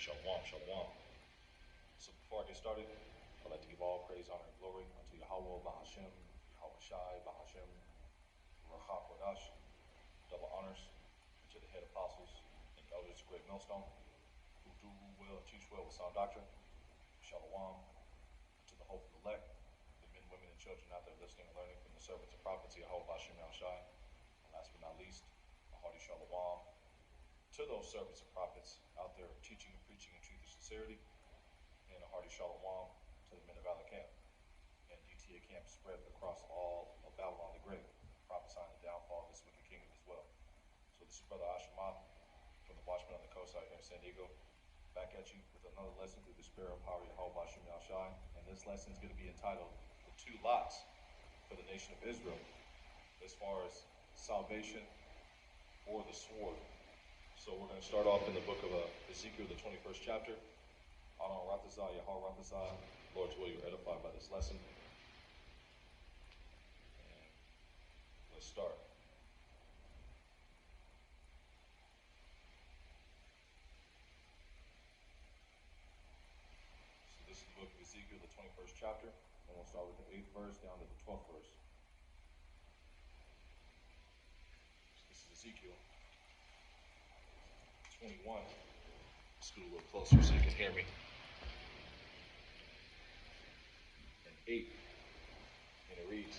Shalom, shalom. So before I get started, I'd like to give all praise, honor, and glory unto Yahweh, Bahashem, Yahweh Shai, Bahashem, Rachah Kodash. Double honors to the head apostles and elders of Great Millstone, who do well and teach well with sound doctrine. Shalom to the hopeful elect, the men, women, and children out there listening and learning from the servants and prophets of Yahweh, Bahashem, Yahweh Shai. And last but not least, a hearty shalom to those servants and prophets out there teaching and preaching in truth and sincerity, and a hearty shalom to the men of Valley Camp and DTA Camp spread across all of Babylon the Great, prophesying the downfall of this wicked kingdom as well. So this is Brother Ashima from the Watchman on the Coast out here in San Diego, back at you with another lesson through the spirit of power Yahweh Bashem Yahshai. And this lesson is going to be entitled The Two Lots for the Nation of Israel, as far as salvation or the sword. So we're going to start off in the book of Ezekiel, the 21st chapter. Adon Rathazah, Yahweh Rathazah. Lord's will, you're edified by this lesson. And let's start. So this is the book of Ezekiel, the 21st chapter. And we'll start with the 8th verse down to the 12th verse. So this is Ezekiel 21. Let's go a little closer so you can hear me. And 8. And it reads,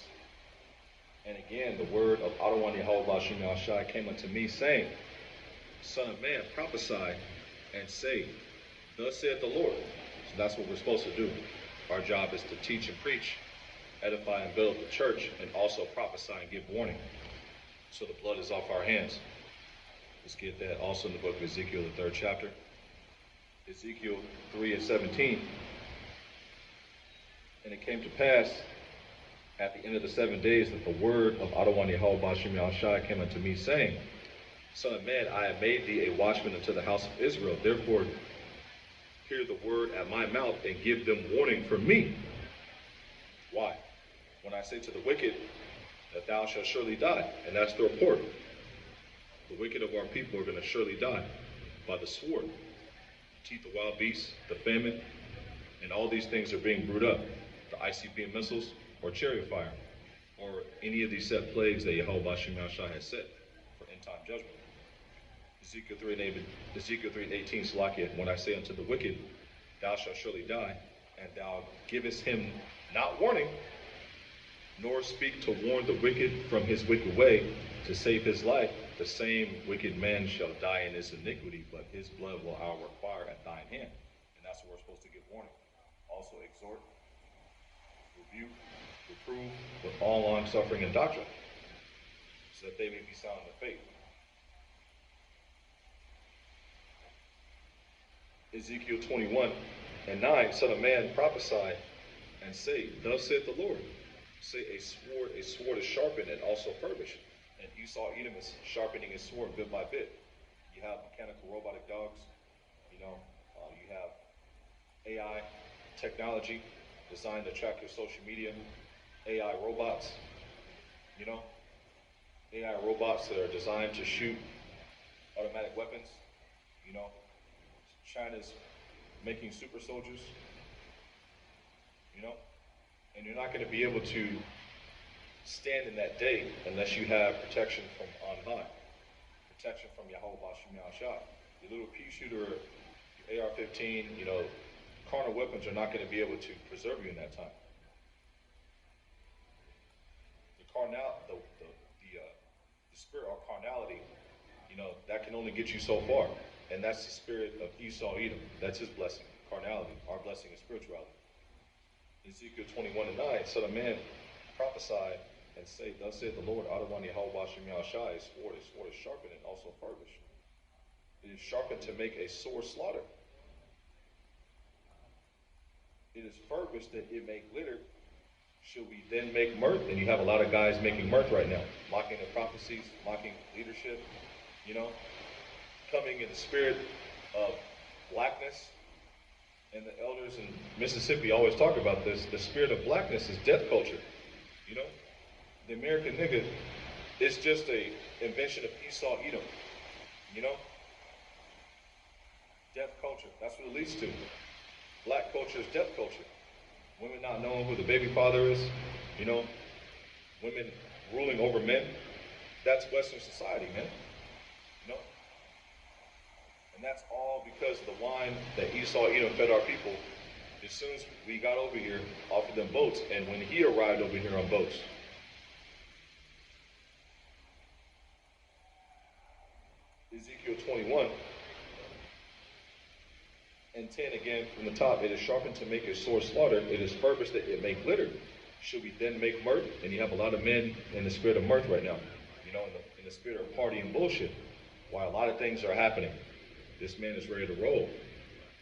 And again the word of Adonai Yahweh Bashem Yahshai came unto me, saying, Son of man, prophesy and say, Thus saith the Lord. So that's what we're supposed to do. Our job is to teach and preach, edify and build up the church, and also prophesy and give warning. So the blood is off our hands. Let's get that also in the book of Ezekiel, the 3rd chapter. Ezekiel 3:17. And it came to pass at the end of the 7 days that the word of Adonai Yahweh Bashem Yahshai came unto me, saying, Son of man, I have made thee a watchman unto the house of Israel. Therefore, hear the word at my mouth and give them warning from me. Why? When I say to the wicked that thou shalt surely die, and that's the report. The wicked of our people are going to surely die by the sword, the teeth of wild beasts, the famine, and all these things are being brewed up. The ICBM missiles, or chariot fire, or any of these set plagues that Yahweh Bashem Yahshai has set for end time judgment. Ezekiel 3:18, Salakia, when I say unto the wicked, thou shalt surely die, and thou givest him not warning, nor speak to warn the wicked from his wicked way to save his life, the same wicked man shall die in his iniquity, but his blood will I require at thine hand. And that's what we're supposed to give warning. Also exhort, rebuke, reprove with all long suffering and doctrine, so that they may be sound in the faith. Ezekiel 21:9, Son of man, prophesy and say, Thus saith the Lord. Say, a sword is sharpened and also furbished. And Esau Edom is sharpening his sword bit by bit. You have mechanical robotic dogs. You have AI technology designed to track your social media. AI robots. AI robots that are designed to shoot automatic weapons. China's making super soldiers. And you're not going to be able to stand in that day unless you have protection from on high, protection from Yahweh Bashem Yahshai. Your little pea shooter, your AR-15, carnal weapons are not going to be able to preserve you in that time. The spirit or carnality, that can only get you so far, and that's the spirit of Esau Edom. That's his blessing, carnality. Our blessing is spirituality. Ezekiel 21:9, Son of man, prophesy and say, Thus saith the Lord, Adonai Yahweh Bashem Yahshai, his sword is sharpened and also furbished. It is sharpened to make a sore slaughter. It is furbished that it may glitter. Should we then make mirth? And you have a lot of guys making mirth right now, mocking the prophecies, mocking leadership, coming in the spirit of blackness. And the elders in Mississippi always talk about this. The spirit of blackness is death culture. The American nigga is just a invention of Esau Edom. Death culture. That's what it leads to. Black culture is death culture. Women not knowing who the baby father is, you know, women ruling over men. That's Western society, man. You know? And that's all because of the wine that Esau Edom fed our people. As soon as we got over here, offered them boats, and when he arrived over here on boats. Ezekiel 21 and 10 again from the top. It is sharpened to make a sore slaughter. It is furbished that it may glitter. Should we then make mirth? And you have a lot of men in the spirit of mirth right now. You know, in the spirit of party and bullshit. While a lot of things are happening. This man is ready to roll.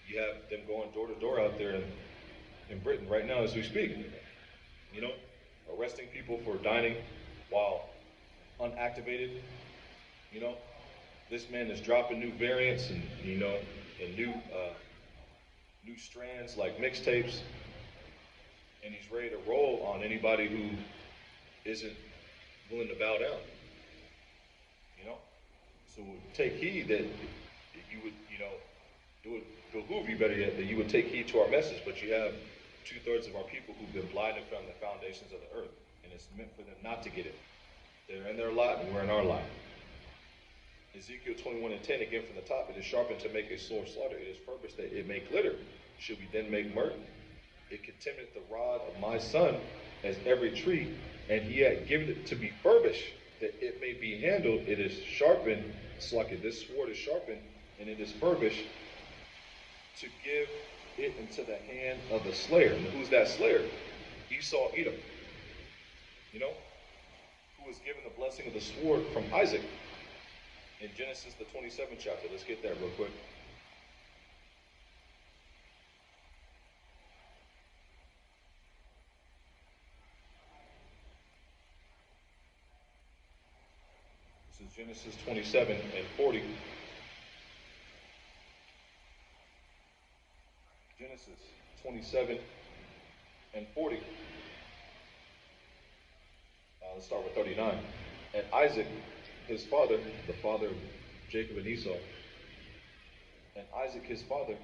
You have them going door to door out there in Britain right now as we speak. You know, arresting people for dining while unactivated. You know, this man is dropping new variants and, you know, and new strands like mixtapes. And he's ready to roll on anybody who isn't willing to bow down. You know? So take heed that you would, you know, it would behoove you better yet that you would take heed to our message, but you have 2/3 of our people who've been blinded from the foundations of the earth, and it's meant for them not to get it. They're in their lot, and we're in our lot. Ezekiel 21 and 10, again from the top, it is sharpened to make a sore slaughter. It is furbished that it may glitter. Should we then make mirth? It contemneth the rod of my son as every tree, and he had given it to be furbished, that it may be handled. It is sharpened, sluggy. This sword is sharpened, and it is furbished to give it into the hand of the slayer. And who's that slayer? Esau Edom. You know, who was given the blessing of the sword from Isaac in Genesis the 27th chapter. Let's get that real quick. This is Genesis 27 and 40. Genesis 27 and 40. Let's start with 39. And Isaac, his father, the father of Jacob and Esau, and Isaac his father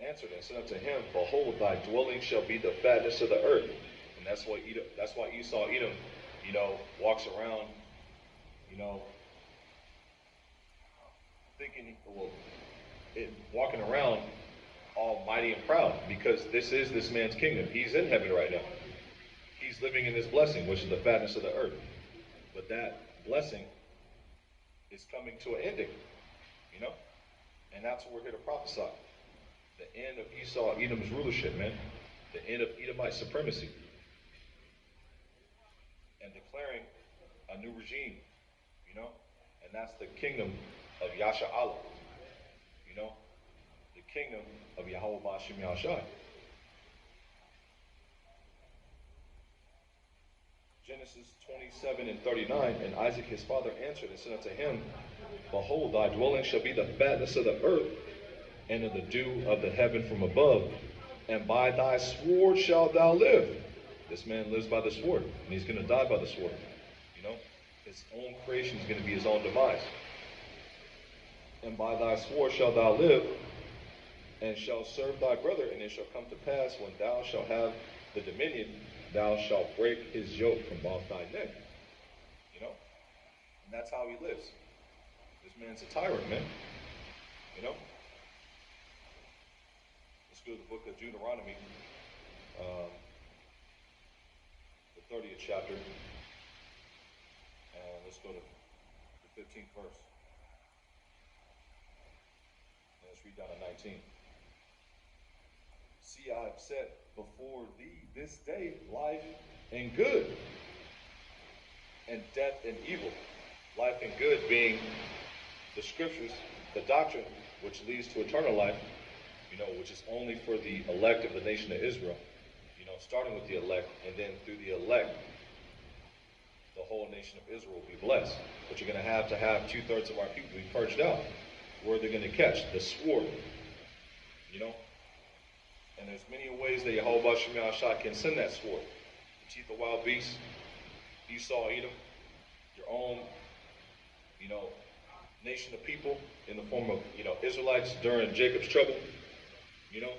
answered and said unto him, behold, thy dwelling shall be the fatness of the earth. And that's why Esau Edom, you know, walks around, you know, thinking, well, walking around all mighty and proud, because this is this man's kingdom. He's in heaven right now. He's living in this blessing, which is the fatness of the earth. But that blessing is coming to an ending, you know? And that's what we're here to prophesy. The end of Esau Edom's rulership, man. The end of Edomite supremacy. And declaring a new regime, you know? And that's the kingdom of Yasha Allah, you know? The kingdom of Yahweh Ba'ashim Yahushai. Genesis 27 and 39, and Isaac his father answered and said unto him, behold, thy dwelling shall be the fatness of the earth, and of the dew of the heaven from above, and by thy sword shalt thou live. This man lives by the sword, and he's going to die by the sword. You know, his own creation is going to be his own demise. And by thy sword shalt thou live, and shalt serve thy brother, and it shall come to pass when thou shalt have the dominion, thou shalt break his yoke from off thy neck. You know? And that's how he lives. This man's a tyrant, man. You know? Let's go to the book of Deuteronomy, the 30th chapter. And let's go to the 15th verse. And let's read down to 19. See, I have set before thee this day life and good, and death and evil. Life and good being the scriptures, the doctrine which leads to eternal life, you know, which is only for the elect of the nation of Israel. You know, starting with the elect, and then through the elect, the whole nation of Israel will be blessed. But you're going to have 2/3 of our people be purged out. Where are they going to catch? The sword. You know? And there's many ways that Yahweh Ba'ashim Yahushai can send that sword. The teeth of wild beasts, Esau Edom, your own, you know, nation of people in the form of, you know, Israelites during Jacob's trouble, you know,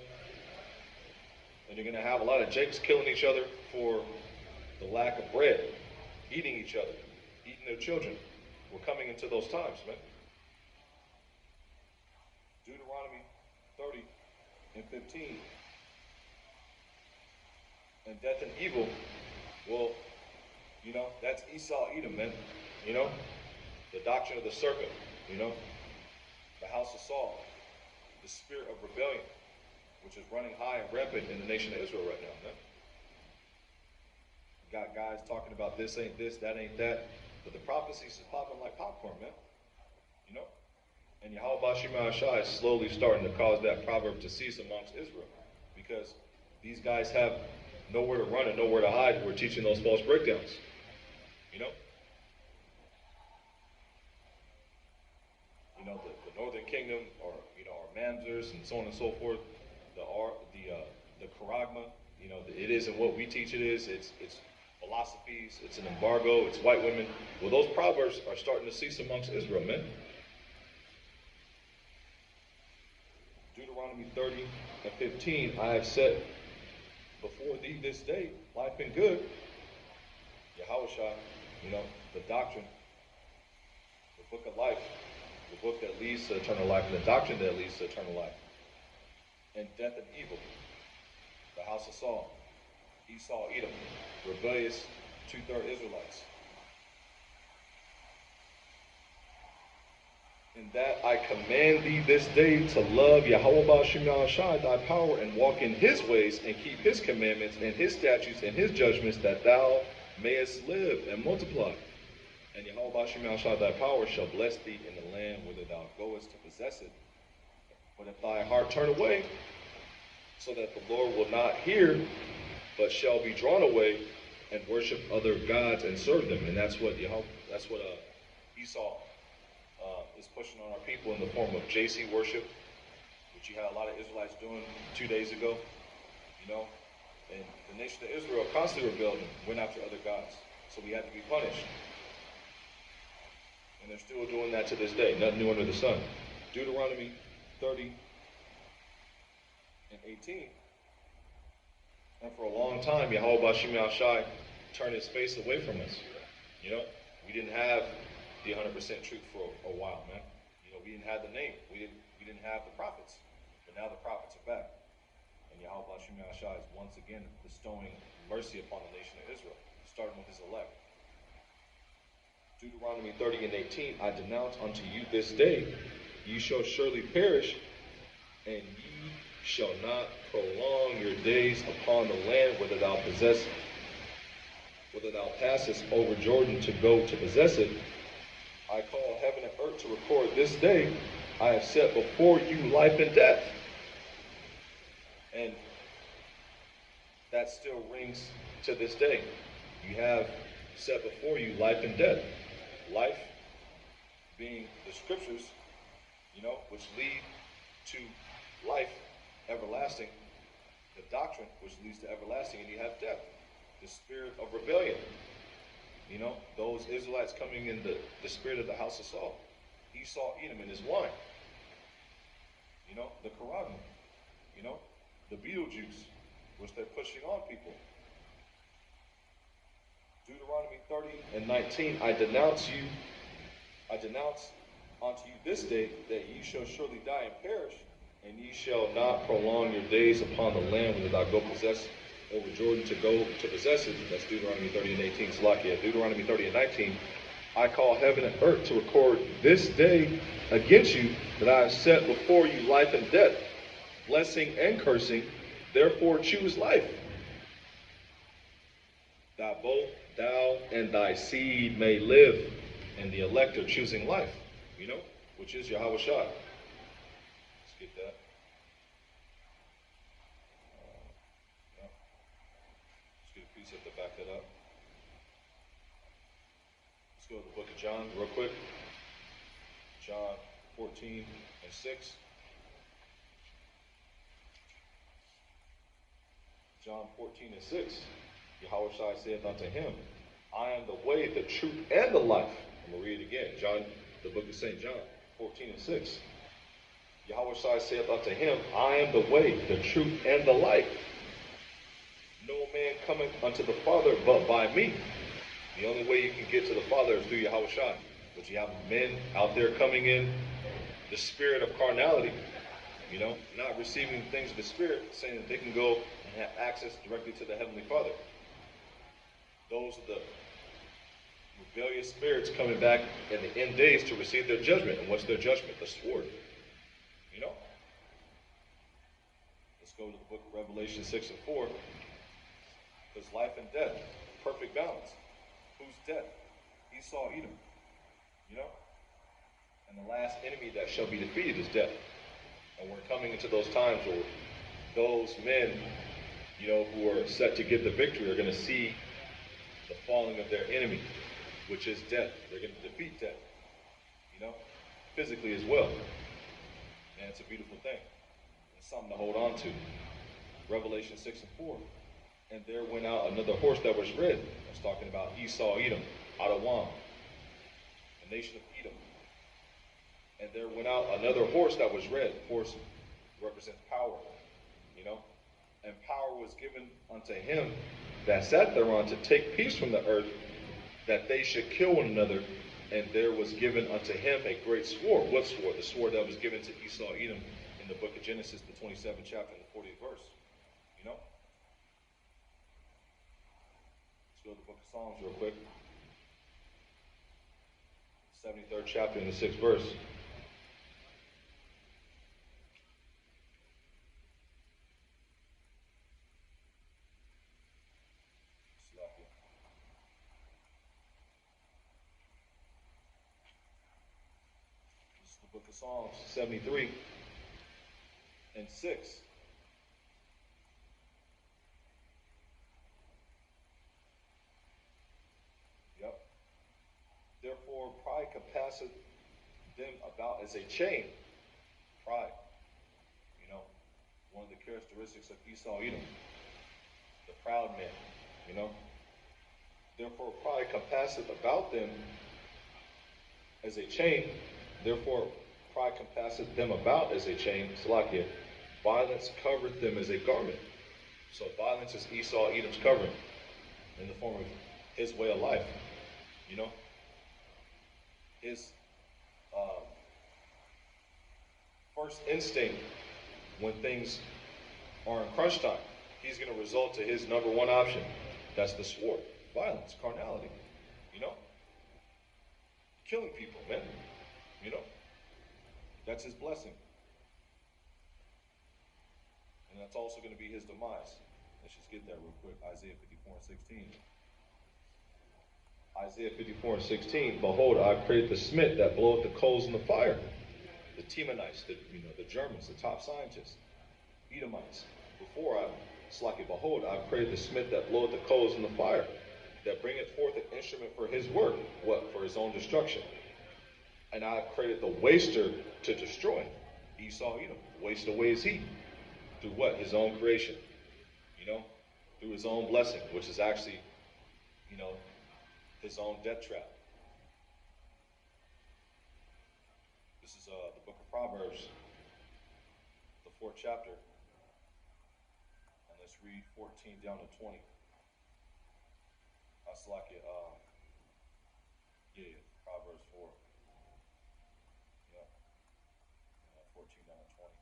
and you're going to have a lot of Jacobs killing each other for the lack of bread, eating each other, eating their children. We're coming into those times, man. Deuteronomy 30 and 15. And death and evil, well, you know, that's Esau Edom, man. You know, the doctrine of the serpent, you know, the house of Saul, the spirit of rebellion, which is running high and rampant in the nation of Israel right now, man. You got guys talking about this ain't this, that ain't that, but the prophecies is popping like popcorn, man. You know? And Yahweh Bashim Ashai is slowly starting to cause that proverb to cease amongst Israel, because these guys have nowhere to run and nowhere to hide. We're teaching those false breakdowns. You know? You know, the northern kingdom, or, you know, our Mamzers and so on and so forth, the Charagma, you know, it isn't what we teach it is. It's philosophies, it's an embargo, it's white women. Well, those proverbs are starting to cease amongst Israel, man. Deuteronomy 30 and 15, I have set before thee this day life and good. Yahushua, you know, the doctrine, the book of life, the book that leads to eternal life, and the doctrine that leads to eternal life, and death and evil, the house of Saul, Esau, Edom, rebellious 2/3 Israelites. In that I command thee this day to love Yahweh Ba'ashim Yahshai, thy power, and walk in his ways, and keep his commandments, and his statutes, and his judgments, that thou mayest live and multiply. And Yahweh Ba'ashim Yahshai, thy power, shall bless thee in the land whither thou goest to possess it. But if thy heart turn away, so that the Lord will not hear, but shall be drawn away, and worship other gods and serve them. And that's what Esau is pushing on our people in the form of JC worship, which you had a lot of Israelites doing 2 days ago, you know. And the nation of Israel constantly rebelled and went after other gods. So we had to be punished. And they're still doing that to this day. Nothing new under the sun. Deuteronomy 30 and 18. And for a long time, Yahweh Bashim Yahshai turned his face away from us. You know, we didn't have the 100% truth for a while, man. You know, we didn't have the name. We didn't have the prophets. But now the prophets are back. And Yahweh Bashim Yahshai is once again bestowing mercy upon the nation of Israel, starting with his elect. Deuteronomy 30 and 18, I denounce unto you this day, ye shall surely perish, and ye shall not prolong your days upon the land whither thou passest over Jordan to go to possess it. I call heaven and earth to record this day, I have set before you life and death. And that still rings to this day. You have set before you life and death. Life being the scriptures, you know, which lead to life everlasting. The doctrine which leads to everlasting, and you have death, the spirit of rebellion. You know, those Israelites coming in the spirit of the house of Saul. Esau, Edom, and his wine. You know, the Charagma. You know, the Beetlejuice, which they're pushing on people. Deuteronomy 30 and 19, I denounce unto you this day that ye shall surely die and perish, and ye shall not prolong your days upon the land whither thou go possess over Jordan to go to possess it. That's Deuteronomy 30 and 18, Salakia. Deuteronomy 30 and 19, I call heaven and earth to record this day against you that I have set before you life and death, blessing and cursing. Therefore choose life, that both thou and thy seed may live. And the elect are choosing life, you know, which is Yahweh Shai. Let's get that. Let's get a precept to back that up. Let's go to the book of John real quick. John 14 and 6. John 14 and 6. Yahweh Shai saith unto him, I am the way, the truth, and the life. I'm going to read it again. John, the book of St. John, 14 and 6. Yahweh Shai saith unto him, I am the way, the truth, and the life. No man cometh unto the Father but by me. The only way you can get to the Father is through Yahweh Shai. But you have men out there coming in the spirit of carnality, not receiving things of the Spirit, saying that they can go and have access directly to the Heavenly Father. Those are the rebellious spirits coming back in the end days to receive their judgment. And what's their judgment? The sword. Let's go to the book of Revelation 6 and 4. Because life and death, perfect balance. Who's death? Esau, Edom. And the last enemy that shall be defeated is death. And we're coming into those times where those men, who are set to get the victory are going to see the falling of their enemy, which is death. They're going to defeat death, physically as well. And it's a beautiful thing. It's something to hold on to. Revelation 6 and 4. And there went out another horse that was red. I was talking about Esau, Edom, Adawam, the nation of Edom. And there went out another horse that was red. Horse represents power, And power was given unto him that sat thereon to take peace from the earth, that they should kill one another. And there was given unto him a great sword. What sword? The sword that was given to Esau, Edom in the book of Genesis, the 27th chapter and the 40th verse. Let's go to the book of Psalms real quick. 73rd chapter and the 6th verse. This is the book of Psalms 73 and 6. Therefore, pride compasseth them about as a chain. Pride. One of the characteristics of Esau, Edom. The proud man, Therefore, pride compasseth about them as a chain. Therefore, pride compasseth them about as a chain. Salakia. Violence covereth them as a garment. So violence is Esau, Edom's covering in the form of his way of life, His first instinct when things are in crunch time, he's going to result to his number one option. That's the sword. Violence, carnality, killing people, man. That's his blessing. And that's also going to be his demise. Let's just get that real quick. Isaiah 54 and 16. Isaiah 54 and 16, behold, I have created the smith that bloweth the coals in the fire. The Temanites, the Germans, the top scientists, Edomites. Behold, I have created the smith that bloweth the coals in the fire, that bringeth forth an instrument for his work. What? For his own destruction. And I have created the waster to destroy. Esau, waste away his heat. Through what? His own creation. Through his own blessing, which is actually, his own death trap. This is the book of Proverbs, the 4th chapter. And let's read 14 down to 20. That's like it. Proverbs 4. Yeah. 14 down to 20.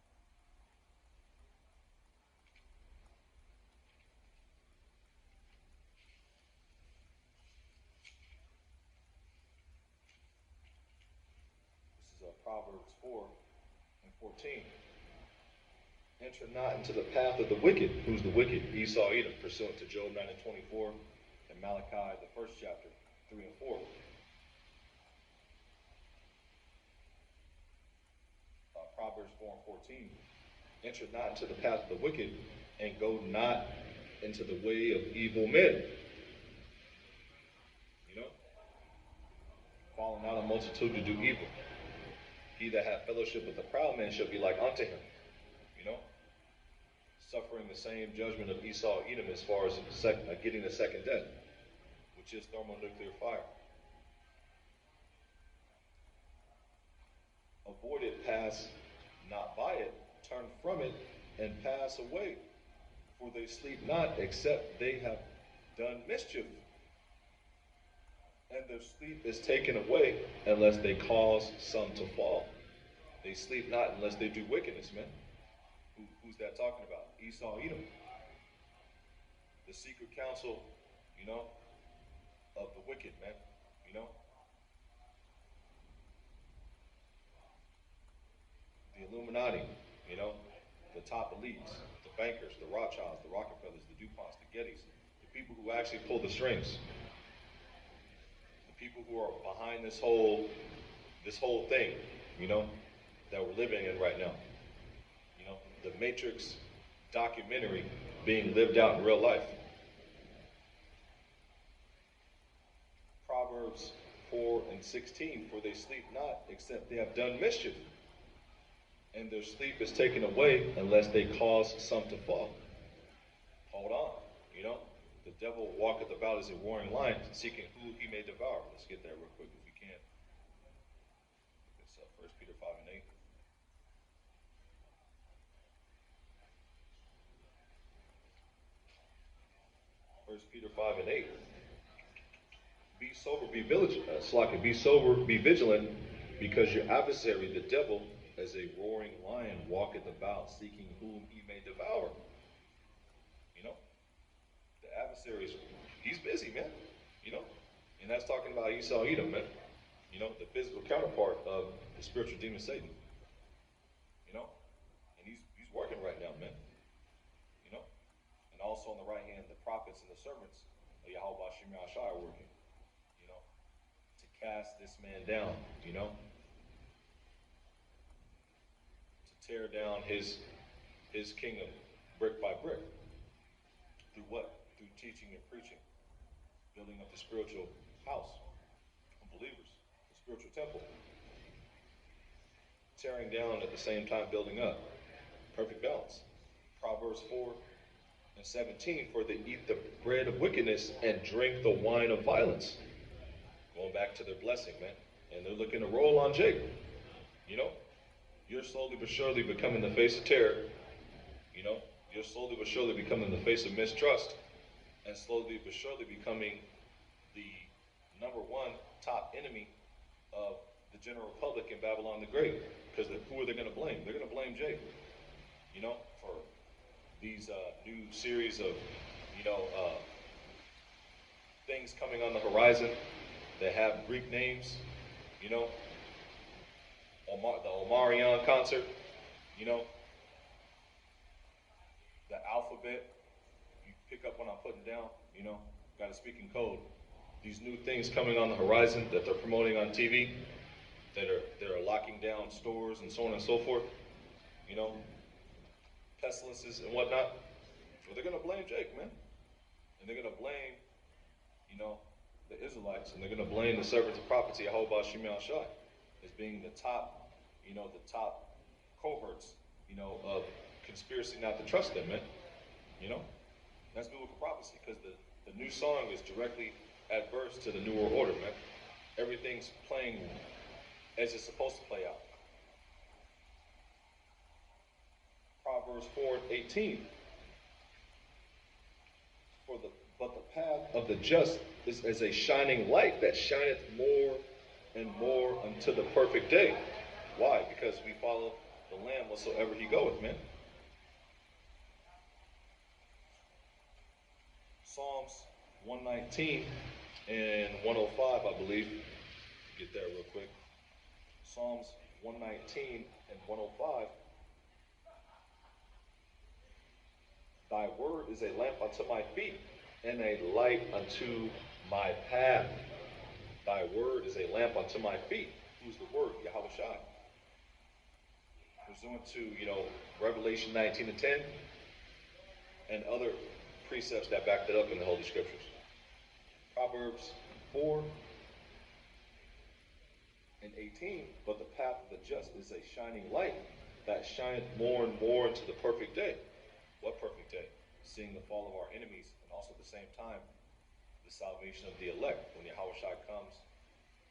Proverbs 4 and 14. Enter not into the path of the wicked. Who's the wicked? Esau, Edom, pursuant to Job 9 and 24, and Malachi, the 1st chapter, 3 and 4. Proverbs 4 and 14. Enter not into the path of the wicked, and go not into the way of evil men. Follow not a multitude to do evil. He that hath fellowship with the proud man shall be like unto him. Suffering the same judgment of Esau, Edom, as far as getting the second death, which is thermonuclear fire. Avoid it, pass not by it, turn from it, and pass away. For they sleep not, except they have done mischief. And their sleep is taken away unless they cause some to fall. They sleep not unless they do wickedness, man. Who's that talking about? Esau, Edom. The secret council, you know, of the wicked, man. You know? The Illuminati, you know, the top elites, the bankers, the Rothschilds, the Rockefellers, the DuPonts, the Gettys, the people who actually pull the strings, the people who are behind this whole thing, you know, that we're living in right now. You know, the Matrix documentary being lived out in real life. Proverbs 4:16, for they sleep not, except they have done mischief, and their sleep is taken away unless they cause some to fall. Hold on, you know, the devil walketh about as a roaring lion, seeking who he may devour. Let's get that real quick if we can. It's 1 Peter 5:8. 1 Peter 5:8. Be sober, be vigilant. Be sober, be vigilant, because your adversary, the devil, as a roaring lion, walketh about, seeking whom he may devour. You know, the adversary he's busy, man. You know, and that's talking about Esau, Edom, man. You know, the physical counterpart of the spiritual demon Satan. You know, and he's working right now, man. You know, and also on the right hand, the prophets and the servants of Yahweh Shem Yahshai are working. You know, to cast this man down. You know, to tear down his kingdom brick by brick. Through what? Through teaching and preaching, building up the spiritual house of believers, the spiritual temple. Tearing down at the same time building up. Perfect balance. Proverbs 4:17, for they eat the bread of wickedness and drink the wine of violence. Going back to their blessing, man. And they're looking to roll on Jacob. You know, you're slowly but surely becoming the face of terror. You know, you're slowly but surely becoming the face of mistrust. And slowly but surely becoming the number one top enemy of the general public in Babylon the Great. Because who are they going to blame? They're going to blame Jacob. You know, for these new series of, you know, things coming on the horizon that have Greek names, you know, the Omarion concert, you know, the alphabet, you pick up what I'm putting down, you know, got to speak in code. These new things coming on the horizon that they're promoting on TV, that are locking down stores and so on and so forth, you know, pestilences and whatnot. Well, they're going to blame Jake, man. And they're going to blame, you know, the Israelites, and they're going to blame the servants of prophecy, Yahweh Shem Yahshai, as being the top, you know, the top cohorts, you know, of conspiracy not to trust them, man. You know, that's biblical prophecy, because the new song is directly adverse to the New World Order, man. Everything's playing as it's supposed to play out. Proverbs 4:18. But the path of the just is as a shining light that shineth more and more unto the perfect day. Why? Because we follow the Lamb whatsoever he goeth, man. Psalms 119 and 105, I believe. Get there real quick. Psalms 119 and 105. Thy word is a lamp unto my feet and a light unto my path. Thy word is a lamp unto my feet. Who's the word? Yahweh Shai. Pursuant to, you know, Revelation 19:10 and other precepts that back that up in the Holy Scriptures. Proverbs 4:18, but the path of the just is a shining light that shineth more and more into the perfect day. What perfect day? Seeing the fall of our enemies, and also at the same time, the salvation of the elect, when Yahweh Shai comes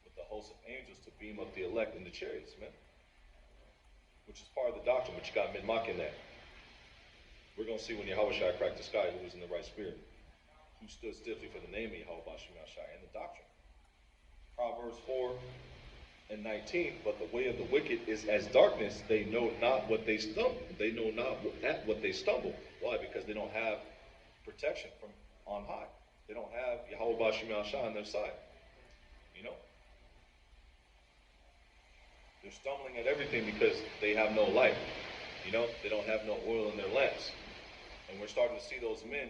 with the host of angels to beam up the elect in the chariots, man. which is part of the doctrine, but you got men mocking that. We're going to see when Yahweh Shai cracked the sky who was in the right spirit, who stood stiffly for the name of Yahweh Bashim Shai and the doctrine. Proverbs 4:19, but the way of the wicked is as darkness, they know not what they stumble. They know not at what they stumble. Why? Because they don't have protection from on high. They don't have Yahweh Bashim Shai on their side. You know? They're stumbling at everything because they have no light. You know? They don't have no oil in their lamps. And we're starting to see those men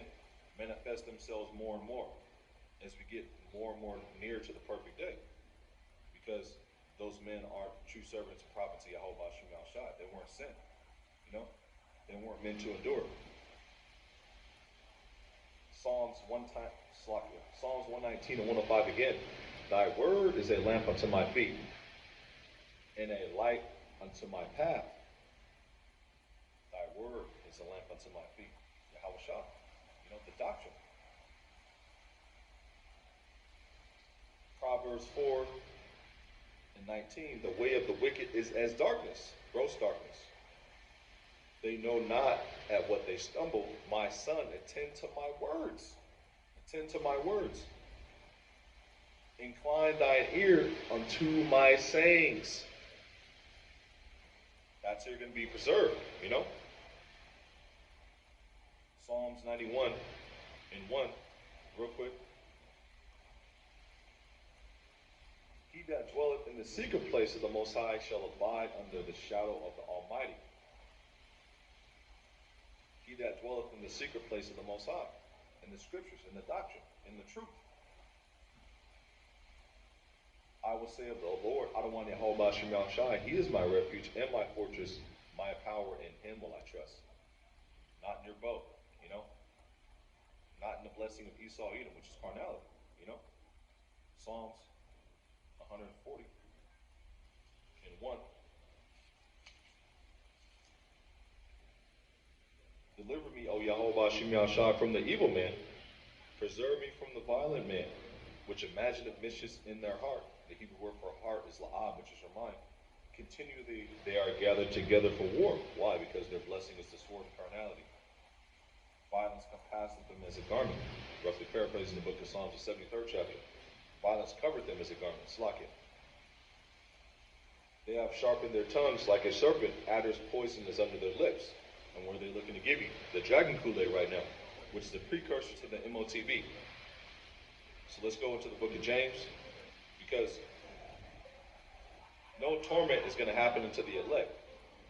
manifest themselves more and more as we get more and more near to the perfect day. Because those men are true servants and prophets of Yahweh Bashim Shai. They weren't sent. You know? They weren't meant to endure. Psalms 119 and 105 again. Thy word is a lamp unto my feet, and a light unto my path. Thy word is a lamp unto my feet. Yahweh Shai. You know, the doctrine. Proverbs 4:19. The way of the wicked is as darkness, gross darkness. They know not at what they stumble. My son, attend to my words. Attend to my words. Incline thine ear unto my sayings. That's how you're going to be preserved, you know. Psalms 91 and 1, real quick. He that dwelleth in the secret place of the Most High shall abide under the shadow of the Almighty. He that dwelleth in the secret place of the Most High, in the scriptures, in the doctrine, in the truth. I will say of the Lord, Adonai Yahweh Bashim Shai, He is my refuge and my fortress, my power, in Him will I trust. Not in your boat, you know. Not in the blessing of Esau Edom, which is carnality, you know. Psalms 140 and 1. Deliver me, O Yahweh Bashim Shai, from the evil man. Preserve me from the violent man, which imagineth mischief in their heart. The Hebrew word for heart is la'ab, which is your mind. Continually they are gathered together for war. Why? Because their blessing is the sword of carnality. Violence compasseth them as a garment. Roughly paraphrasing the book of Psalms, the 73rd chapter. Violence covered them as a garment. Slakin. They have sharpened their tongues like a serpent. Adder's poison is under their lips. And what are they looking to give you? The Dragon Kool-Aid right now, which is the precursor to the MOTB. So let's go into the book of James, because no torment is going to happen unto the elect.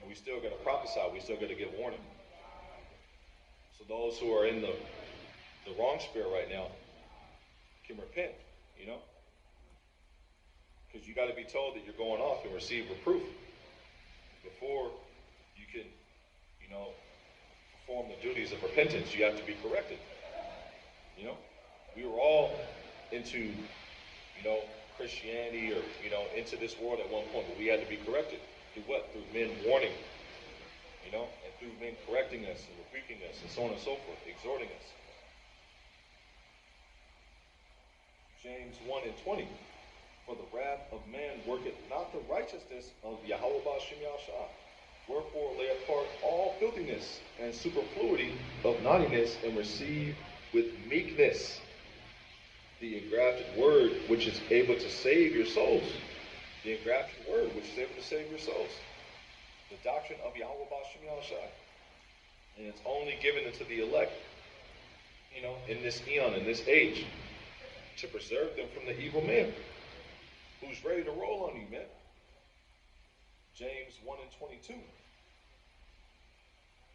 And we still going to prophesy. We still going to give warning. So those who are in the wrong spirit right now can repent, you know? Because you got to be told that you're going off and receive reproof before you can, you know, perform the duties of repentance. You have to be corrected. You know, we were all into, you know, Christianity or, you know, into this world at one point, but we had to be corrected. Through what? Through men warning, you know, and through men correcting us and rebuking us and so on and so forth, exhorting us. James 1:20. For the wrath of man worketh not the righteousness of Yahweh Bashim Shai. Wherefore lay apart all filthiness and superfluity of naughtiness, and receive with meekness the engrafted word which is able to save your souls. The engrafted word which is able to save your souls. The doctrine of Yahweh Bashim Shai. And it's only given unto the elect, you know, in this eon, in this age, to preserve them from the evil man who's ready to roll on you, man. James 1:22.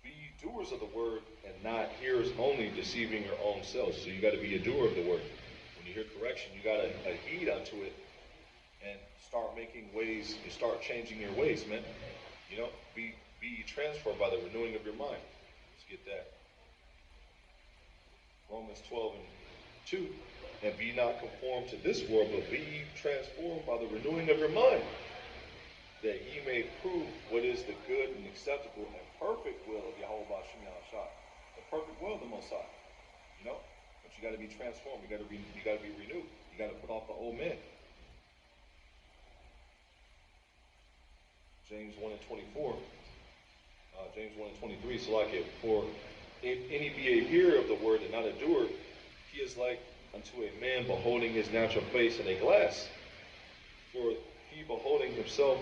Be ye doers of the word and not hearers only, deceiving your own selves. So you got to be a doer of the word. When you hear correction, you got to heed unto it and start making ways. You start changing your ways, man. You know, be transformed by the renewing of your mind. Let's get that. Romans 12:2. And be not conformed to this world, but be ye transformed by the renewing of your mind, that ye may prove what is the good and acceptable and perfect will of Yahweh Bashim Shai. The perfect will of the Most High. You know? But you got to be transformed. You got to be renewed. You got to put off the old man. James 1:24. James 1 and 23, so like it, for if any be a hearer of the word and not a doer, he is like unto a man beholding his natural face in a glass. For he beholding himself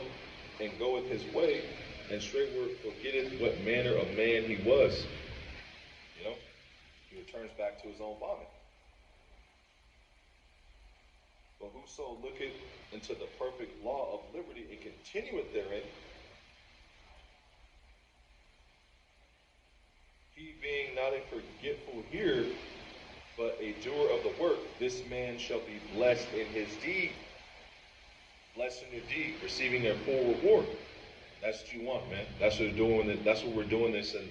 and goeth his way, and straightway forgetteth what manner of man he was. You know, he returns back to his own vomit. But whoso looketh into the perfect law of liberty and continueth therein, he being not a forgetful hearer, but a doer of the work, this man shall be blessed in his deed. Blessed in your deed, receiving a full reward. That's what you want, man. That's what we're doing. That's what we're doing this in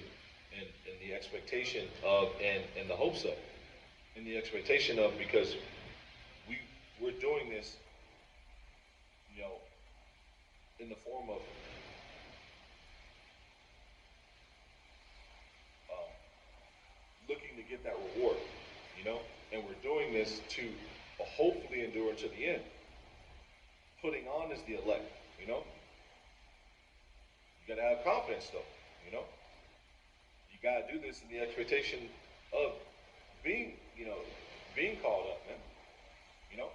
the expectation of, and in the hopes of, in the expectation of, because we're doing this, you know, in the form of looking to get that reward, you know, and we're doing this to hopefully endure to the end. Putting on is the elect, you know. You gotta have confidence, though, you know. You gotta do this in the expectation of being, you know, being called up, man. You know,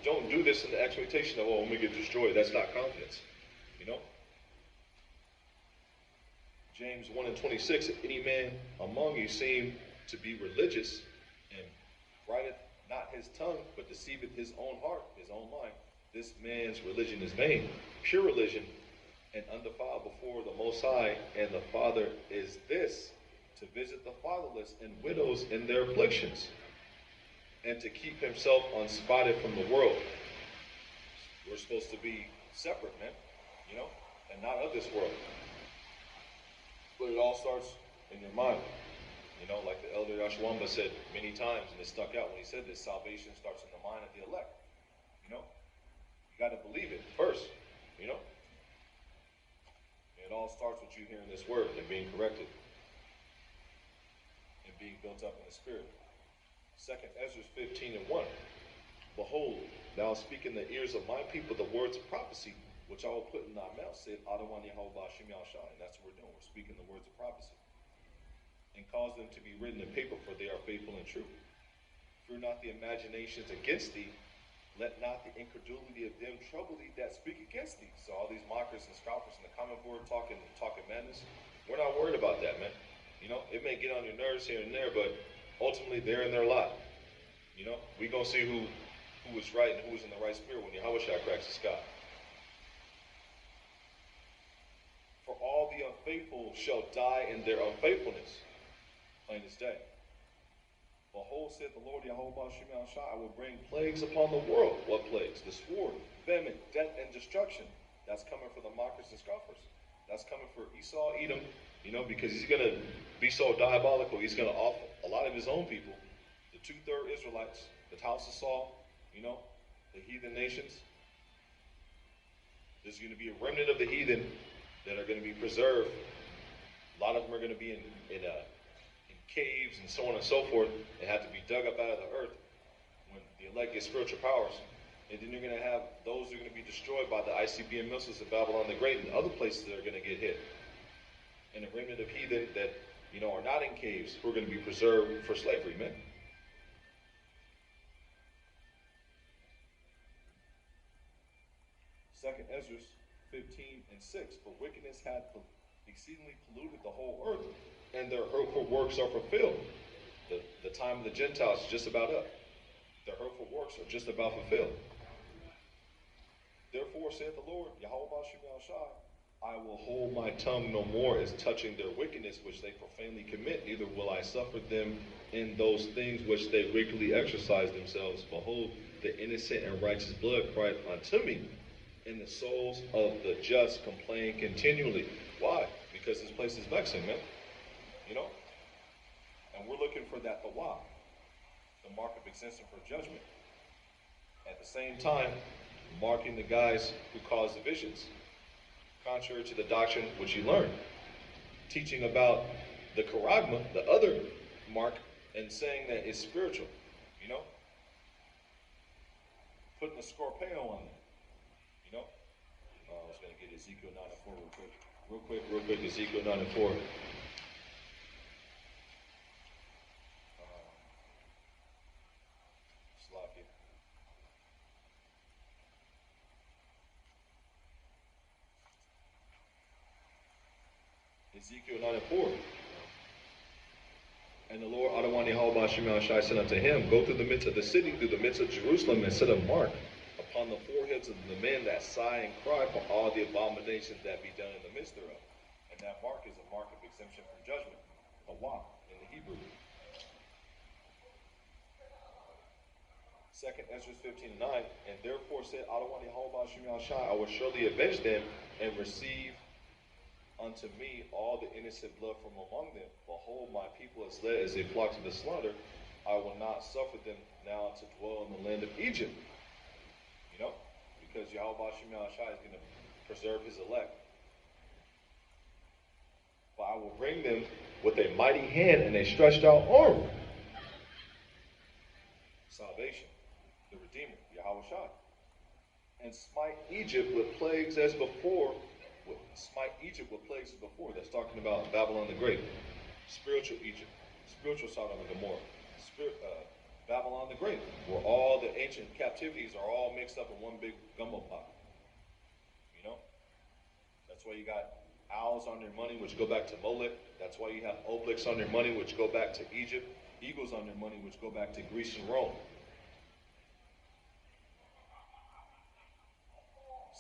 don't do this in the expectation of, oh, I'm gonna get destroyed. That's not confidence, you know. James 1 and 26, if any man among you seem to be religious, and brideth not his tongue, but deceiveth his own heart, his own mind, this man's religion is vain. Pure religion and undefiled before the Most High and the Father is this, to visit the fatherless and widows in their afflictions, and to keep himself unspotted from the world. We're supposed to be separate, man, you know, and not of this world. But it all starts in your mind. You know, like the elder Yashwamba said many times, and it stuck out when he said this, salvation starts in the mind of the elect. You know, you got to believe it first, you know. It all starts with you hearing this word and being corrected and being built up in the spirit. 2nd Ezra 15 and 1. Behold, thou speak in the ears of my people the words of prophecy, which I will put in thy mouth, said Adonai Yehovah Shem Yahshai. And that's what we're doing. We're speaking the words of prophecy. And cause them to be written in paper, for they are faithful and true. Fear not the imaginations against thee. Let not the incredulity of them trouble thee that speak against thee. So all these mockers and scoffers in the comment board talking madness, we're not worried about that, man. You know, it may get on your nerves here and there, but ultimately they're in their lot. You know, we gonna see who was right and who was in the right spirit when Yahushua cracks the sky. For all the unfaithful shall die in their unfaithfulness. Plain as day. Behold, said the Lord Yahovah Shem Yahshai, I will bring plagues upon the world. What plagues? The sword, famine, death, and destruction. That's coming for the mockers and scoffers. That's coming for Esau, Edom, you know, because he's going to be so diabolical. He's going to off a lot of his own people, the 2/3 Israelites, the house of Saul, you know, the heathen nations. There's going to be a remnant of the heathen that are going to be preserved. A lot of them are going to be in caves and so on and so forth, and have to be dug up out of the earth when the elect get spiritual powers. And then you're going to have those who are going to be destroyed by the ICBM missiles of Babylon the Great and other places that are going to get hit. And a remnant of heathen that, you know, are not in caves, who are going to be preserved for slavery, man. Second Ezra 15 and 6. For wickedness hath exceedingly polluted the whole earth, and their hurtful works are fulfilled. The time of the Gentiles is just about up. Their hurtful works are just about fulfilled. Therefore, saith the Lord, Yahovah Shem Yahshai, I will hold my tongue no more as touching their wickedness which they profanely commit, neither will I suffer them in those things which they wickedly exercise themselves. Behold, the innocent and righteous blood crieth unto me, and the souls of the just complain continually. Why? Because this place is vexing, man. You know? And we're looking for that tawah, the mark of exemption for judgment. At the same time, marking the guys who cause divisions, contrary to the doctrine which you learn. Teaching about the charagma, the other mark, and saying that it's spiritual. You know? Putting a scorpio on there. You know? I was going to get Ezekiel 9:4 real quick. Real quick, Ezekiel 9 and 4. Sloppy. Ezekiel 9 and 4. And the Lord Adonai Yahweh Shemel Shai said unto him, Go through the midst of the city, through the midst of Jerusalem, and set a mark upon the foreheads of the men that sigh and cry for all the abominations that be done in the midst thereof. And that mark is a mark of exemption from judgment, a wah in the Hebrew. 2nd Ezra 15 and 9, and therefore said Adonai Yahweh Shemel Shai, I will surely avenge them and receive unto me all the innocent blood from among them. Behold, my people is led as a flock to the slaughter. I will not suffer them now to dwell in the land of Egypt. You know, because Yahweh Shemel Shai is going to preserve his elect. But I will bring them with a mighty hand and a stretched out arm. Salvation, the Redeemer, Yahweh Shai. And smite Egypt with plagues as before. Smite Egypt with plagues as before. That's talking about Babylon the Great. Spiritual Egypt. Spiritual Sodom and Gomorrah. Babylon the Great, where all the ancient captivities are all mixed up in one big gumbo pot. You know? That's why you got owls on their money, which go back to Molech. That's why you have obelisks on their money, which go back to Egypt. Eagles on their money, which go back to Greece and Rome.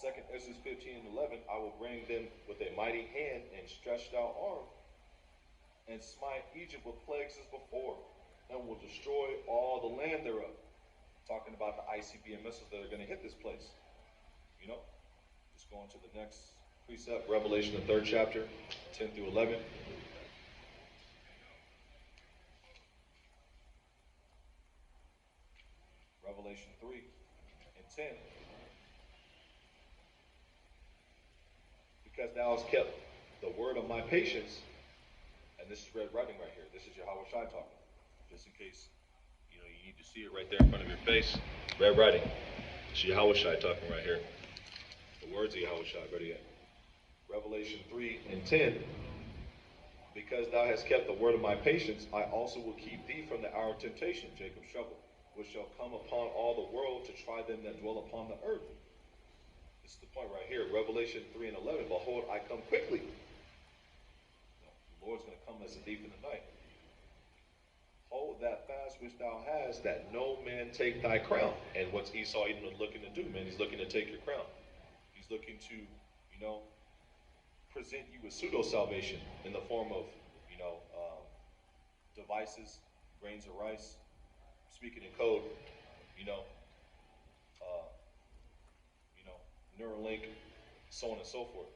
2nd Ezra 15 and 11, I will bring them with a mighty hand and stretched out arm, and smite Egypt with plagues as before, and will destroy all the land thereof. Talking about the ICBM missiles that are going to hit this place. You know? Just going to the next precept, Revelation, the 3rd chapter, 10 through 11. Revelation 3 and 10. Because thou hast kept the word of my patience, and this is red writing right here. This is Yahweh Shai talking. Just in case, you need to see it right there in front of your face. Red writing. It's Yahweh Shai talking right here. The words of Yahweh Shai, better yet. Revelation 3 and 10. Because thou hast kept the word of my patience, I also will keep thee from the hour of temptation, Jacob's trouble, which shall come upon all the world to try them that dwell upon the earth. This is the point right here. Revelation 3 and 11. Behold, I come quickly. The Lord's going to come as a thief in the night. Hold that fast which thou hast, that no man take thy crown. And what's Esau even looking to do, man? He's looking to take your crown. He's looking to, present you with pseudo-salvation in the form of, devices, grains of rice, speaking in code, Neuralink, so on and so forth.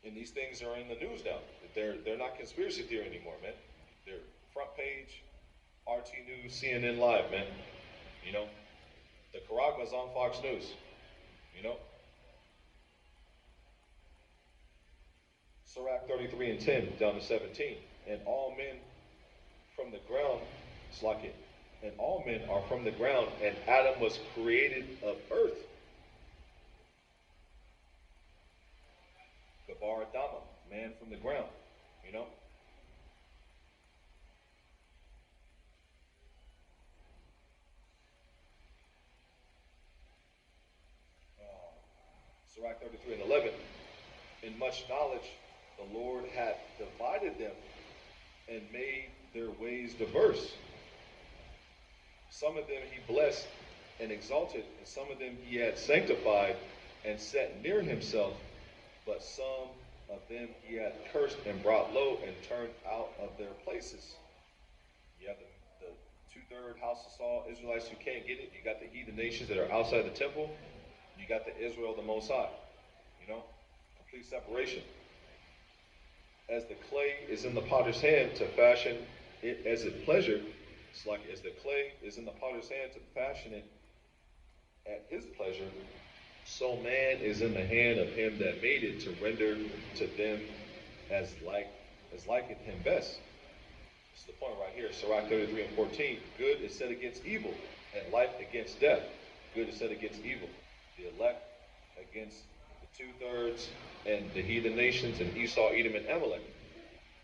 And these things are in the news now. They're not conspiracy theory anymore, man. They're front page, RT News, CNN Live, man. The Caragma's on Fox News. Sirach 33 and 10 down to 17. And all men from the ground, Slaket, and all men are from the ground, and Adam was created of earth. Gabar Adama, man from the ground, Sirach 33 and 11. In much knowledge, the Lord hath divided them and made their ways diverse. Some of them he blessed and exalted, and some of them he had sanctified and set near himself, but some of them he had cursed and brought low and turned out of their places. You have the two-third house of Saul, Israelites who can't get it. You got the heathen nations that are outside the temple. You got the Israel, the Most High. Complete separation. As the clay is in the potter's hand to fashion it as it pleasure, it's like as the clay is in the potter's hand to fashion it at his pleasure, so man is in the hand of him that made it to render to them as liketh him best. This is the point right here. Sirach 33 and 14. Good is set against evil, and life against death. Good is set against evil. The elect against the 2/3, and the heathen nations, and Esau, Edom, and Amalek.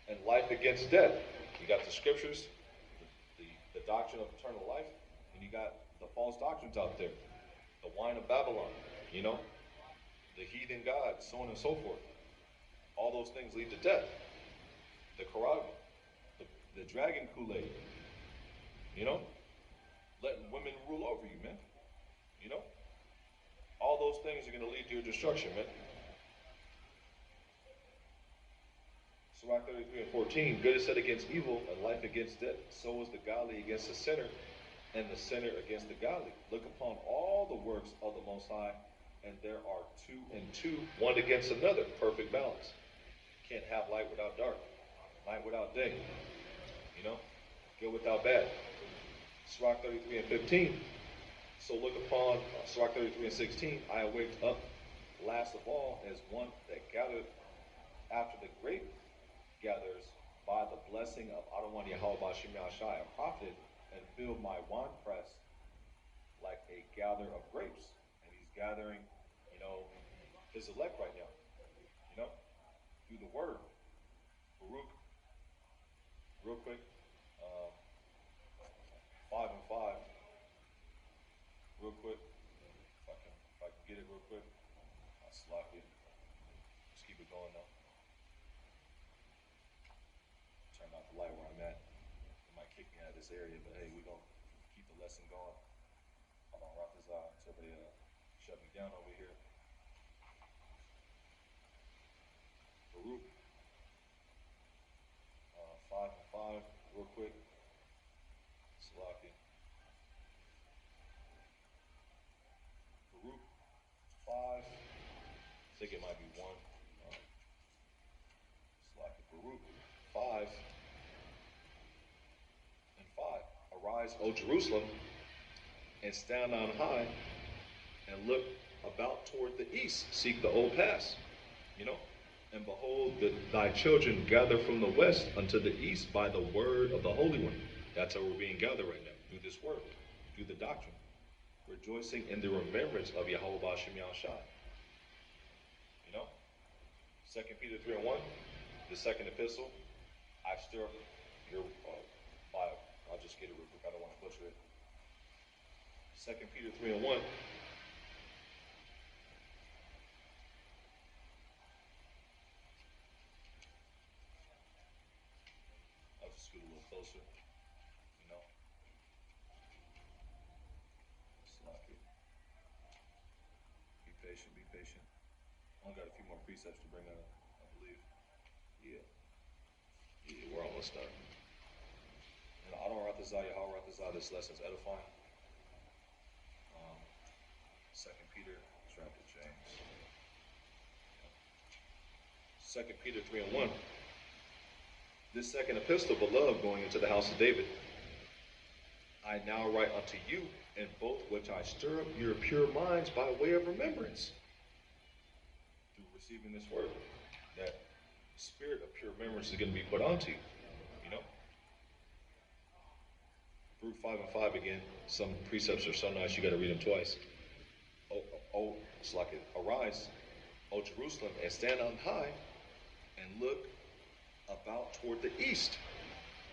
And life against death. You got the scriptures, the doctrine of eternal life, and you got the false doctrines out there. The wine of Babylon, you know, the heathen gods, so on and so forth. All those things lead to death. The Quran, the dragon Kool-Aid, you know, letting women rule over you, man. You know, all those things are going to lead to your destruction, man. Sirach 33 and 14, good is set against evil and life against death. So is the godly against the sinner and the sinner against the godly. Look upon all the works of the Most High, and there are two and two, one against another. Perfect balance. Can't have light without dark, night without day. You know, good without bad. Sirach 33 and 15. So look upon Sirach 33 and 16. I awaked up last of all as one that gathered after the grape gathers by the blessing of Adonai Yahweh Bashim Yahshai, a prophet, and filled my wine press like a gather of grapes. And he's gathering, you know, his elect right now, you know, through the word. Baruch, real quick, 5 and 5, real quick, if I can get it real quick, I'll slap it. Just keep it going though. Turn off the light where I'm at. It might kick me out of this area, but hey, we're going to keep the lesson going. Hold on, rock this out until they shut me down over here. Baruch, 5 and 5, real quick. Slaki. Baruch 5. I think it might be 1. Slaki. Baruch 5 and 5. Arise, O Jerusalem, and stand on high, and look about toward the east. Seek the old paths. You know? And behold, thy children gather from the west unto the east by the word of the Holy One. That's how we're being gathered right now, through this word, through the doctrine. Rejoicing in the remembrance of Yahweh Bashim Yahshai. You know? 2 Peter 3 and 1, the second epistle. I stir up your Bible. I'll just get it real quick. I don't want to butcher it. 2 Peter 3 and 1. I'll just get a little closer. You know? Slack it. Be patient, be patient. Only got a few more precepts to bring out, I believe. Yeah. Yeah, we're almost done. And I don't Ratazah, Yahweh Ratazah, this lesson's edifying. 2 Peter, let's wrap it, James. 2 Peter 3 and 1. This second epistle, beloved, going into the house of David, I now write unto you, in both which I stir up your pure minds by way of remembrance. Through receiving this word, that spirit of pure remembrance is going to be put onto you, you know? Baruch 5 and 5 again. Some precepts are so nice you got to read them twice. Oh, it's like it. Arise, O Jerusalem, and stand on high, and look about toward the east.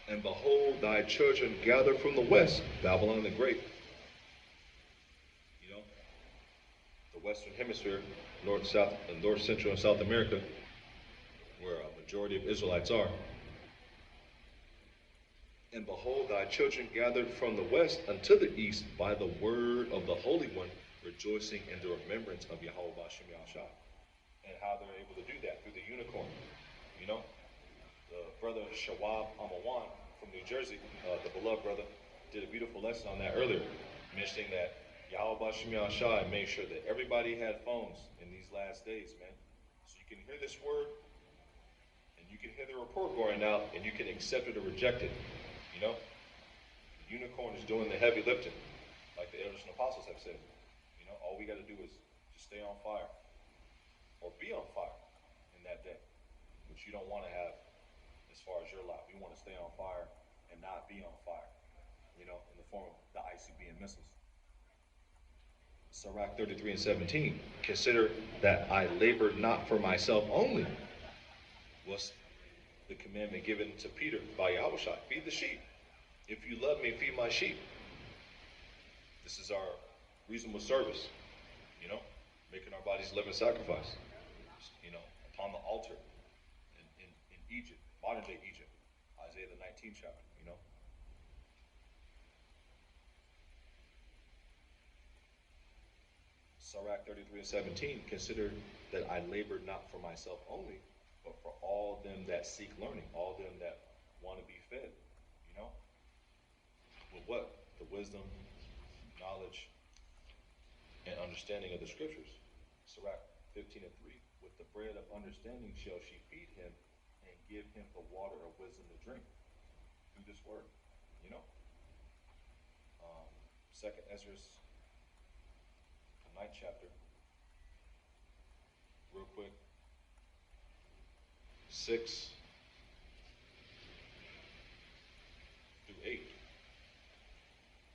And behold, thy children gather from the west, Babylon the Great. You know, the Western Hemisphere, North, South, and North, Central, and South America, where a majority of Israelites are. And behold, thy children gathered from the west unto the east by the word of the Holy One, rejoicing in the remembrance of Yahweh Bashim Yahshai. And how they're able to do that through the unicorn. You know, the brother Shawab Amawan from New Jersey, the beloved brother, did a beautiful lesson on that earlier, mentioning that Yahweh Bashim Yahshai made sure that everybody had phones in these last days, man. So you can hear this word, and you can hear the report going out, and you can accept it or reject it. You know, the unicorn is doing the heavy lifting, like the elders and apostles have said. You know, all we got to do is just stay on fire, or be on fire in that day, which you don't want to have as far as your life. You want to stay on fire and not be on fire, you know, in the form of the ICBM missiles. Sirach 33 and 17. Consider that I labored not for myself only. What's the commandment given to Peter by Yahushua? Feed the sheep. If you love me, feed my sheep. This is our reasonable service, making our bodies living sacrifice, upon the altar in Egypt, modern day Egypt, Isaiah the 19th chapter, Sirach 33 and 17, consider that I labored not for myself only, but for all them that seek learning, all them that want to be fed, with what? The wisdom, knowledge, and understanding of the scriptures. Sirach 15 and 3, with the bread of understanding shall she feed him and give him the water of wisdom to drink. Through this word, Second Ezra, the 9th chapter, real quick, 6 through 8.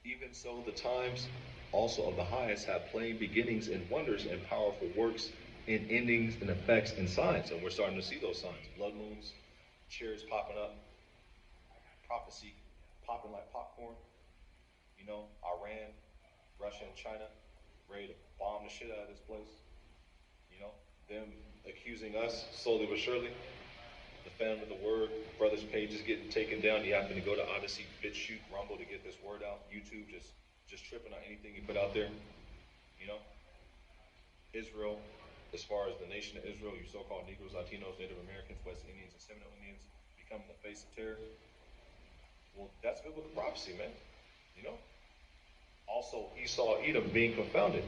Even so, the times also of the highest have plain beginnings and wonders and powerful works and endings and effects and signs. And we're starting to see those signs. Blood moons, chariots popping up, prophecy popping like popcorn. Iran, Russia, and China ready to bomb the shit out of this place. Them accusing us slowly but surely. The family of the word, brothers' page is getting taken down. You happen to go to Odyssey, BitChute, Rumble to get this word out. YouTube just tripping on anything you put out there. Israel, as far as the nation of Israel, you so-called Negroes, Latinos, Native Americans, West Indians, and Seminole Indians becoming the face of terror. Well, that's biblical prophecy, man. Also, Esau, Edom being confounded.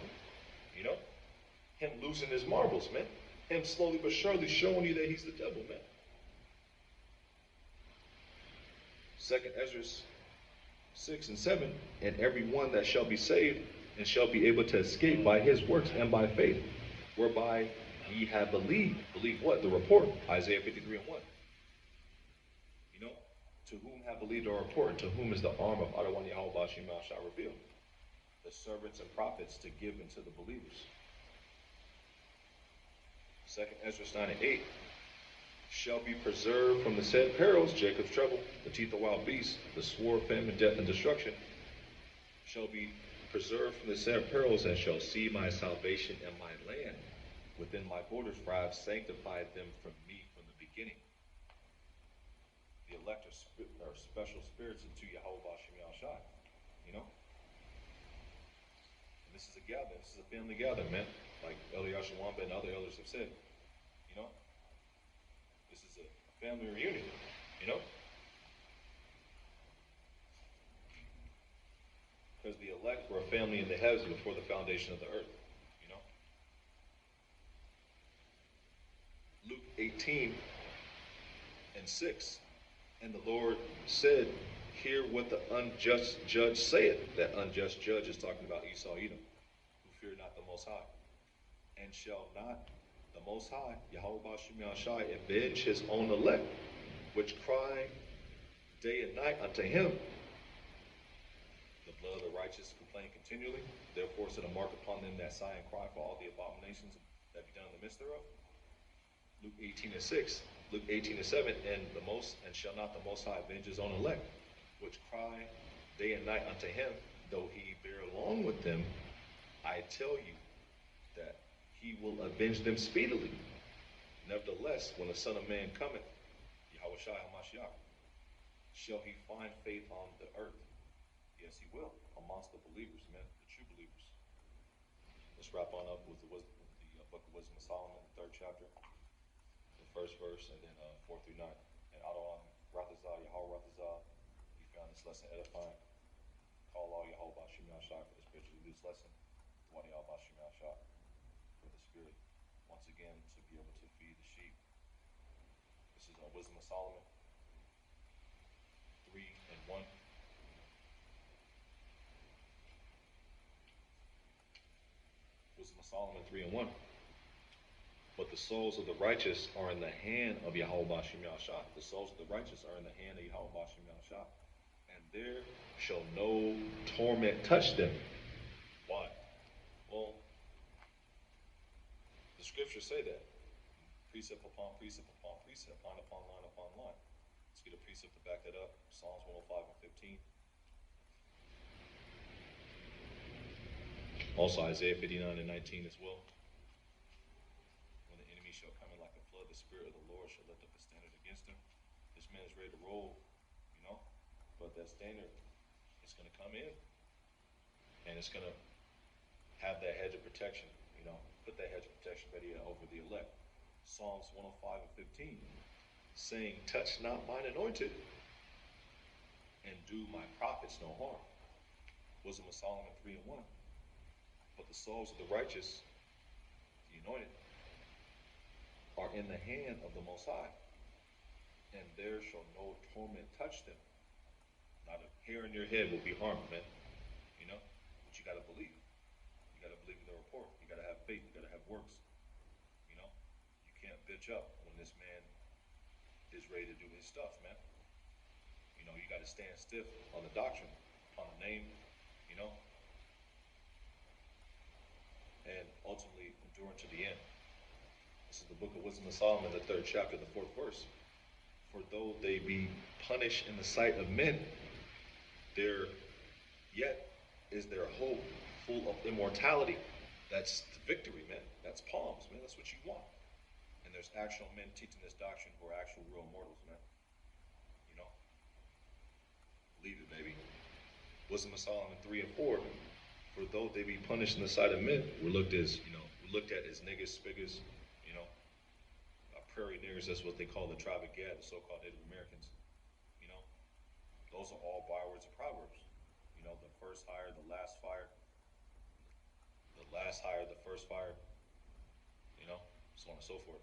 Him losing his marbles, man. Him slowly but surely showing you that he's the devil, man. Second Ezra 6 and 7, and every one that shall be saved and shall be able to escape by his works and by faith, whereby ye have believed. Believe what? The report. Isaiah 53 and 1. To whom have believed our report, and to whom is the arm of Adonai Yahweh Bashim shall reveal. The servants and prophets to give unto the believers. Second Ezra 9 and 8. Shall be preserved from the said perils, Jacob's trouble, the teeth of wild beasts, the sword, famine, death, and destruction. Shall be preserved from the said perils, and shall see my salvation and my land within my borders, for I have sanctified them from me from the beginning. The elect are special spirits into Yahweh Bashim Yahushua, And this is a gathering. This is a family gathering, man. Like Eliyahu Shawamba and other elders have said, This is a family reunion, Because the elect were a family in the heavens before the foundation of the earth, Luke 18 and 6. And the Lord said, hear what the unjust judge saith. That unjust judge is talking about Esau, Edom, who fear not the Most High. And shall not the Most High, Yahweh Bashim Yahushua, avenge his own elect, which cry day and night unto him. The blood of the righteous complain continually. Therefore set a mark upon them that sigh and cry for all the abominations that be done in the midst thereof. Luke 18 and 6. Luke 18 and 7. And shall not the Most High avenge his own elect, which cry day and night unto him, though he bear along with them, I tell you that he will avenge them speedily. Nevertheless, when the Son of Man cometh, Yahushua HaMashiach, shall he find faith on the earth? Yes, he will, amongst the believers, man, the true believers. Let's wrap on up with the Book of Wisdom of Solomon, the 3rd chapter, the 1st verse, and then 4 through 9. And Adon Rathazah, Yahweh Rathazah, he found this lesson edifying. Call all Yahweh Bashim Yahushua for the spiritually loose lesson. One Yahweh Bashim Yahushua for the spirit, once again, to be able to feed the sheep. This is Wisdom of Solomon 3 and 1. Wisdom of Solomon 3 and 1. But the souls of the righteous are in the hand of Yahweh Bashim Yahushua. The souls of the righteous are in the hand of Yahweh Bashim Yahushua. And there shall no torment touch them. Why? Well, the scriptures say that. Precept upon precept upon precept, line upon line upon line. Let's get a precept to back that up. Psalms 105 and 15. Also Isaiah 59 and 19 as well. When the enemy shall come in like a flood, the Spirit of the Lord shall lift up a standard against him. This man is ready to roll, but that standard is going to come in. And it's going to have that hedge of protection, put that hedge of protection ready over the elect. Psalms 105 and 15, saying, touch not mine anointed, and do my prophets no harm. Wisdom of Solomon 3 and 1. But the souls of the righteous, the anointed, are in the hand of the Most High, and there shall no torment touch them. Not a hair in your head will be harmed, man. But you got to believe. You got to believe in the report. You got to have faith. You got to have works. You can't bitch up when this man is ready to do his stuff, man. You got to stand stiff on the doctrine, on the name, and ultimately endure to the end. This is the book of Wisdom of Solomon, the 3rd chapter, the 4th verse. For though they be punished in the sight of men, there yet is their hope full of immortality. That's the victory, man. That's palms, man. That's what you want. And there's actual men teaching this doctrine who are actual real mortals, man. Believe it, baby. Wisdom of Solomon 3 and 4. For though they be punished in the sight of men, we're looked at as niggas, spiggers, prairie niggers. That's what they call the tribe of Gad, the so-called Native Americans. Those are all bywords of Proverbs. The first hire, the last fire. The last hire, the first fire. So on and so forth.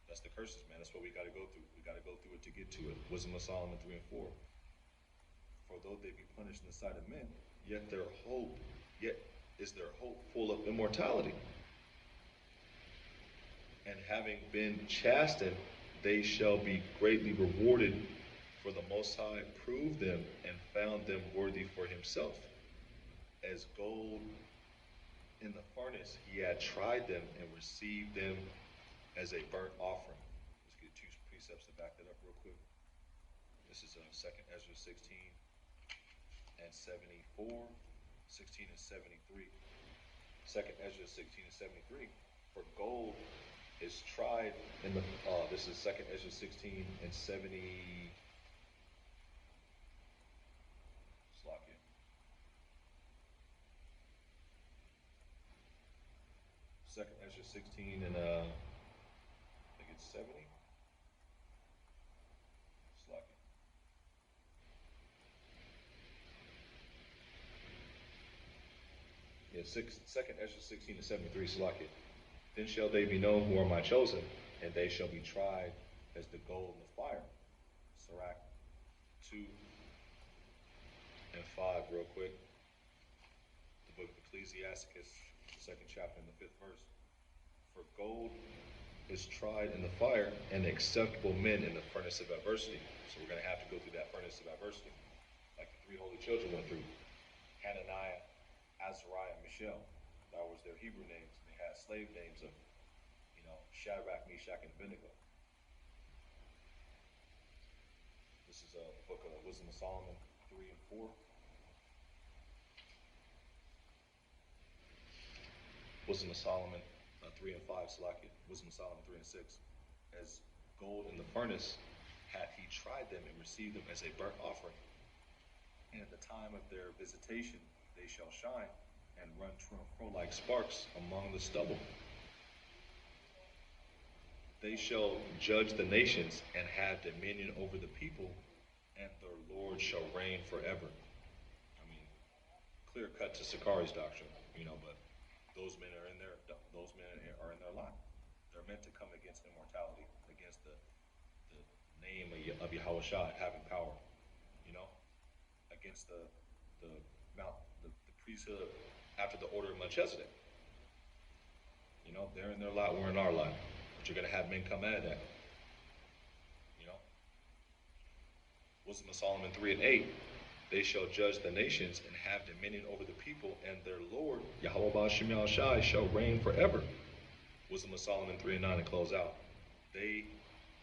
That's the curses, man. That's what we got to go through. We got to go through it to get to it. Wisdom of Solomon 3 and 4. For though they be punished in the sight of men, yet is their hope full of immortality. And having been chastened, they shall be greatly rewarded, for the Most High proved them and found them worthy for himself. As gold in the furnace, he had tried them and received them as a burnt offering. Let's get 2 precepts to back that up real quick. This is 2nd Ezra 16 and 74, 16 and 73. 2nd Ezra 16 and 73. For gold is tried in the, this is 2nd Ezra 16 and 70, Slovakia. Second Ezra 16 and I think it's 70. Slovakia. Yeah, 2nd Ezra 16 and 73, Slovakia. Then shall they be known who are my chosen, and they shall be tried as the gold in the fire. Sirach 2 and 5, real quick. The book of Ecclesiasticus, 2nd chapter and the 5th verse. For gold is tried in the fire, and acceptable men in the furnace of adversity. So we're going to have to go through that furnace of adversity, like the 3 holy children went through. Hananiah, Azariah, and Mishael. That was their Hebrew names. They had slave names of, Shadrach, Meshach, and Abednego. This is the book of Wisdom of Solomon 3 and 4. Wisdom of Solomon 3 and 5, Salakia. Wisdom of Solomon 3 and 6. As gold in the furnace hath he tried them and received them as a burnt offering. And at the time of their visitation they shall shine and run to and fro like sparks among the stubble. They shall judge the nations and have dominion over the people, and their Lord shall reign forever. Clear cut to Sakari's doctrine, but those men are in their line. They're meant to come against immortality, against the name of Yahushua having power, against the priesthood after the order of Melchizedek. They're in their lot, we're in our lot. But you're going to have men come out of that. Wisdom of Solomon 3 and 8. They shall judge the nations and have dominion over the people, and their Lord, Yahweh Ba'ashem Yahushai, shall reign forever. Wisdom of Solomon 3 and 9 and close out. They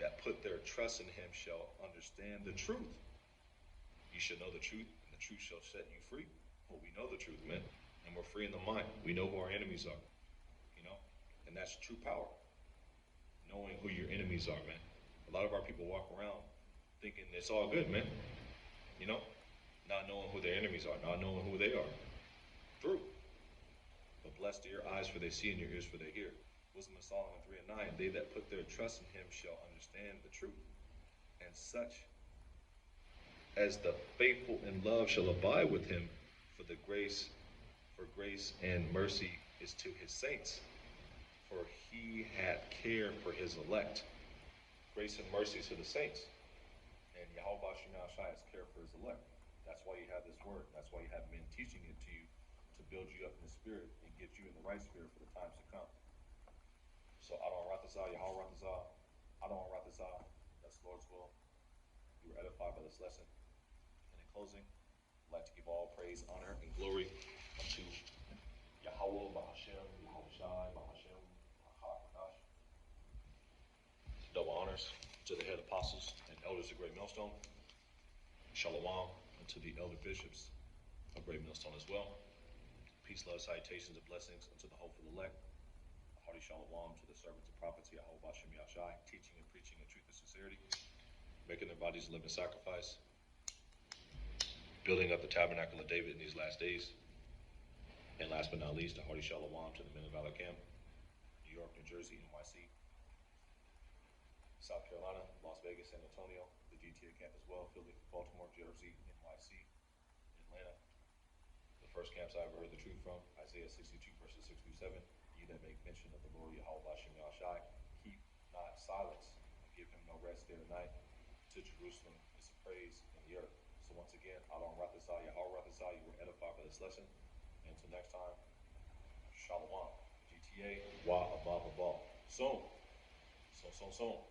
that put their trust in him shall understand the truth. You shall know the truth, and the truth shall set you free. Well, we know the truth, man, and we're free in the mind. We know who our enemies are, and that's true power. Knowing who your enemies are, man. A lot of our people walk around thinking it's all good, man. Not knowing who their enemies are, not knowing who they are. True. But blessed are your eyes, for they see, and your ears, for they hear. Wisdom of Solomon 3 and 9. They that put their trust in him shall understand the truth. And such as the faithful in love shall abide with him, for grace and mercy is to his saints. For he had care for his elect. Grace and mercy to the saints. And Yahweh Ba'ashem Yahushai has care for his elect. That's why you have this word. That's why you have men teaching it to you, to build you up in the spirit and get you in the right spirit for the times to come. So Adon Rathazah, Yahweh Rathazah, Adon Rathazah, that's the Lord's will. You were edified by this lesson. And in closing, I'd like to give all praise, honor, and glory unto Yahweh Ba'ashem Yahushai Ba'ashem HaKadosh. Double honors to the head apostles and elders of Great Millstone. Shalom unto the elder bishops of Great Millstone as well. Peace, love, salutations, and blessings unto the hopeful elect. A hearty shalom to the servants of prophets, Yahweh Ba'ashem Yahushai, teaching and preaching in truth and sincerity, making their bodies a living sacrifice, building up the tabernacle of David in these last days. And last but not least, a hearty shalom to the men of Alakam, New York, New Jersey, NYC, South Carolina, Las Vegas, San Antonio, the GTA camp as well, Philly, Baltimore, Jersey, NYC, Atlanta. The first camps I ever heard the truth from, Isaiah 62 verses 6 through 7. You that make mention of the Lord Yahweh Ba'ashem Yahushai, keep not silence, and give him no rest day or night. To Jerusalem is praise in the earth. So once again, Adon Rathazah, Yahweh Rathazah, you were edified by this lesson. And until next time, Shalom. GTA, Wa Abba Abba. Soon. So.